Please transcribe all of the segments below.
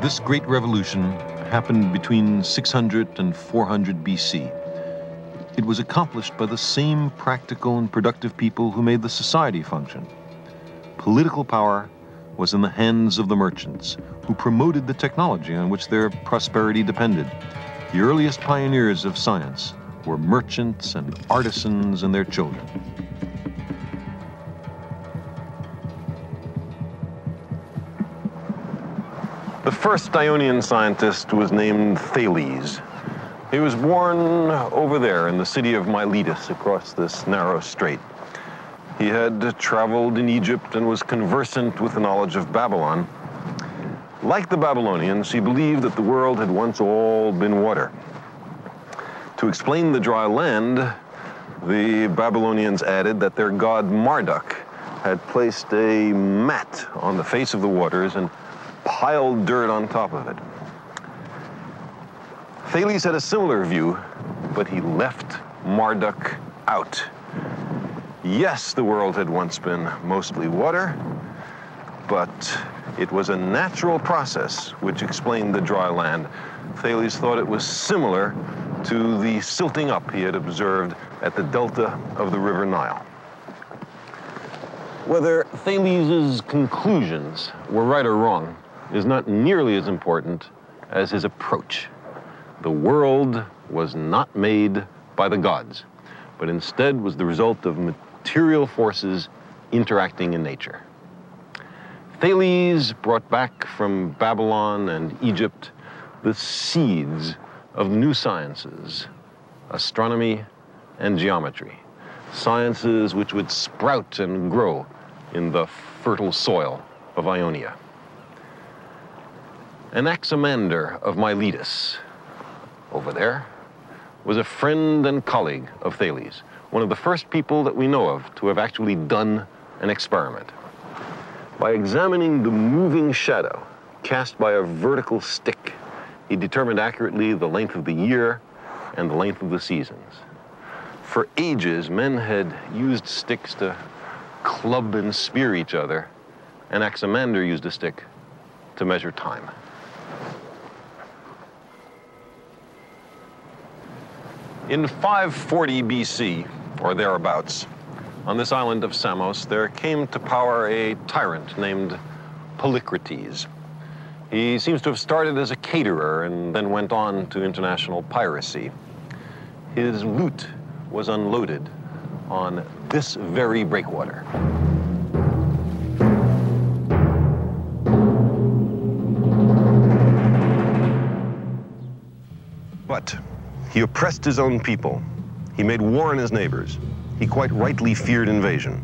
This great revolution happened between 600 and 400 BC. It was accomplished by the same practical and productive people who made the society function. Political power was in the hands of the merchants, who promoted the technology on which their prosperity depended. The earliest pioneers of science were merchants and artisans and their children. The first Ionian scientist was named Thales. He was born over there in the city of Miletus across this narrow strait. He had traveled in Egypt and was conversant with the knowledge of Babylon. Like the Babylonians, he believed that the world had once all been water. To explain the dry land, the Babylonians added that their god Marduk had placed a mat on the face of the waters and piled dirt on top of it. Thales had a similar view, but he left Marduk out. Yes, the world had once been mostly water, but it was a natural process which explained the dry land. Thales thought it was similar to the silting up he had observed at the delta of the River Nile. Whether Thales' conclusions were right or wrong is not nearly as important as his approach. The world was not made by the gods, but instead was the result of material forces interacting in nature. Thales brought back from Babylon and Egypt the seeds of new sciences, astronomy and geometry, sciences which would sprout and grow in the fertile soil of Ionia. Anaximander of Miletus, over there, was a friend and colleague of Thales, one of the first people that we know of to have actually done an experiment. By examining the moving shadow cast by a vertical stick, he determined accurately the length of the year and the length of the seasons. For ages, men had used sticks to club and spear each other. Anaximander used a stick to measure time. In 540 BC, or thereabouts, on this island of Samos, there came to power a tyrant named Polycrates. He seems to have started as a caterer and then went on to international piracy. His loot was unloaded on this very breakwater. But he oppressed his own people. He made war on his neighbors. He quite rightly feared invasion.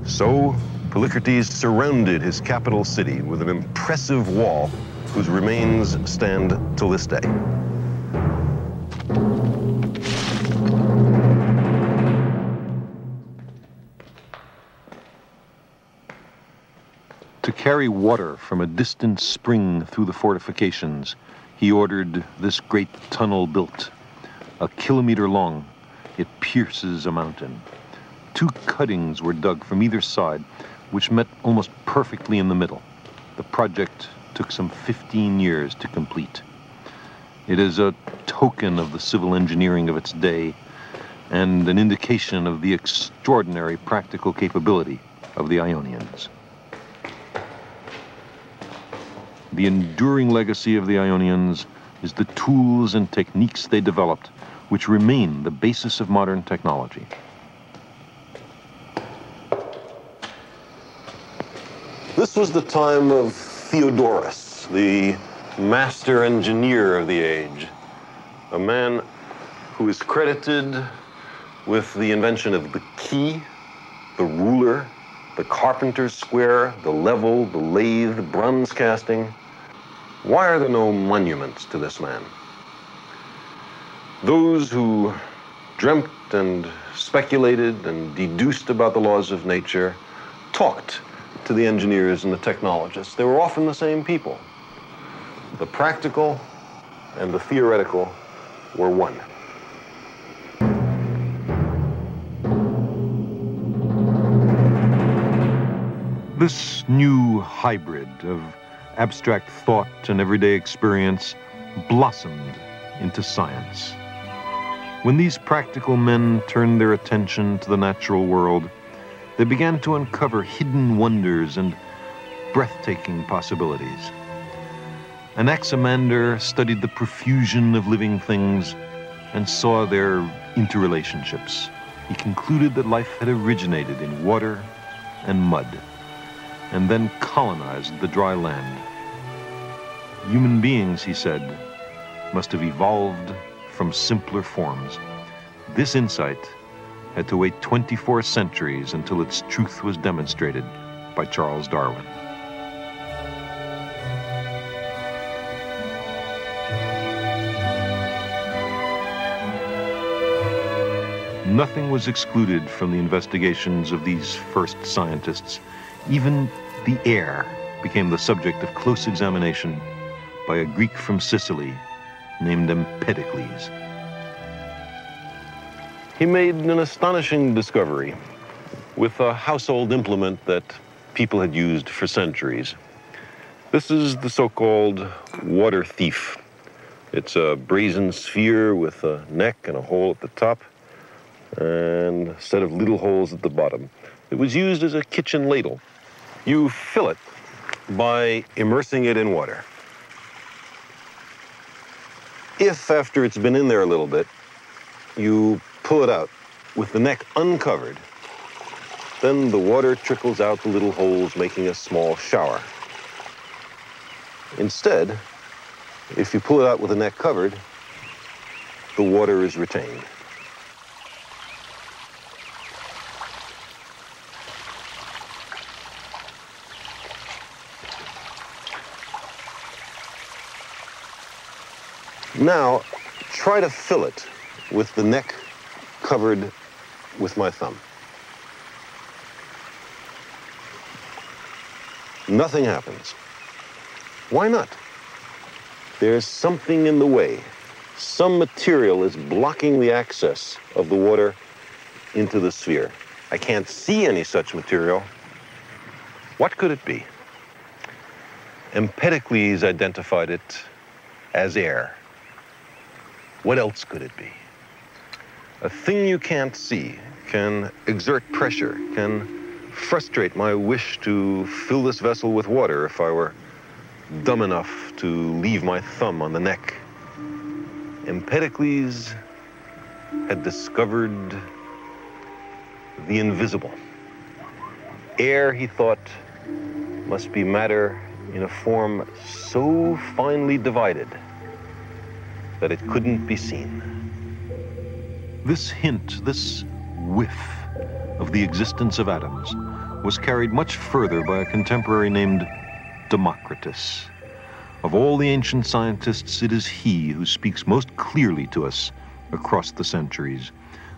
So Polycrates surrounded his capital city with an impressive wall whose remains stand till this day. To carry water from a distant spring through the fortifications, he ordered this great tunnel built. 1 kilometer long, it pierces a mountain. 2 cuttings were dug from either side, which met almost perfectly in the middle. The project took some 15 years to complete. It is a token of the civil engineering of its day and an indication of the extraordinary practical capability of the Ionians. The enduring legacy of the Ionians is the tools and techniques they developed, which remain the basis of modern technology. This was the time of Theodorus, the master engineer of the age, a man who is credited with the invention of the key, the ruler, the carpenter's square, the level, the lathe, bronze casting. Why are there no monuments to this man? Those who dreamt and speculated and deduced about the laws of nature talked to the engineers and the technologists. They were often the same people. The practical and the theoretical were one. This new hybrid of abstract thought and everyday experience blossomed into science. When these practical men turned their attention to the natural world, they began to uncover hidden wonders and breathtaking possibilities. Anaximander studied the profusion of living things and saw their interrelationships. He concluded that life had originated in water and mud, and then colonized the dry land. Human beings, he said, must have evolved from simpler forms. This insight had to wait 24 centuries until its truth was demonstrated by Charles Darwin. Nothing was excluded from the investigations of these first scientists. Even the air became the subject of close examination by a Greek from Sicily named Empedocles. He made an astonishing discovery with a household implement that people had used for centuries. This is the so-called water thief. It's a brazen sphere with a neck and a hole at the top, and a set of little holes at the bottom. It was used as a kitchen ladle. You fill it by immersing it in water. If, after it's been in there a little bit, you pull it out with the neck uncovered, then the water trickles out the little holes, making a small shower. Instead, if you pull it out with the neck covered, the water is retained. Now, try to fill it with the neck covered with my thumb. Nothing happens. Why not? There's something in the way. Some material is blocking the access of the water into the sphere. I can't see any such material. What could it be? Empedocles identified it as air. What else could it be? A thing you can't see can exert pressure, can frustrate my wish to fill this vessel with water if I were dumb enough to leave my thumb on the neck. Empedocles had discovered the invisible. Air, he thought, must be matter in a form so finely divided that it couldn't be seen. This hint, this whiff of the existence of atoms was carried much further by a contemporary named Democritus. Of all the ancient scientists, it is he who speaks most clearly to us across the centuries.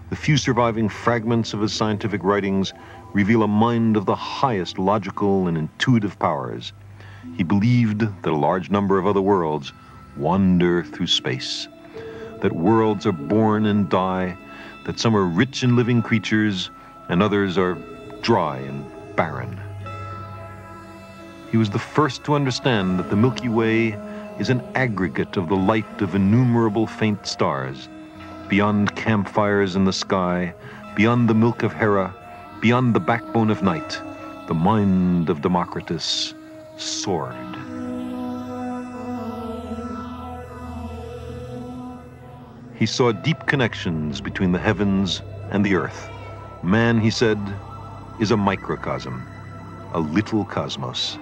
The few surviving fragments of his scientific writings reveal a mind of the highest logical and intuitive powers. He believed that a large number of other worlds wander through space, that worlds are born and die, that some are rich in living creatures and others are dry and barren. He was the first to understand that the Milky Way is an aggregate of the light of innumerable faint stars. Beyond campfires in the sky, beyond the milk of Hera, beyond the backbone of night, the mind of Democritus soared. He saw deep connections between the heavens and the earth. Man, he said, is a microcosm, a little cosmos.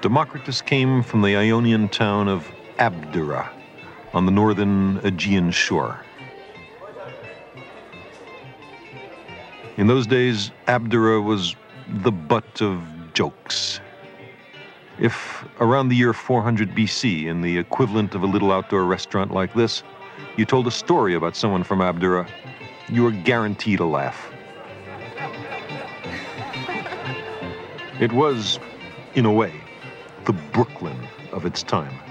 Democritus came from the Ionian town of Abdera on the northern Aegean shore. In those days, Abdera was the butt of jokes. If around the year 400 BC, in the equivalent of a little outdoor restaurant like this, you told a story about someone from Abdura, you were guaranteed a laugh. It was, in a way, the Brooklyn of its time.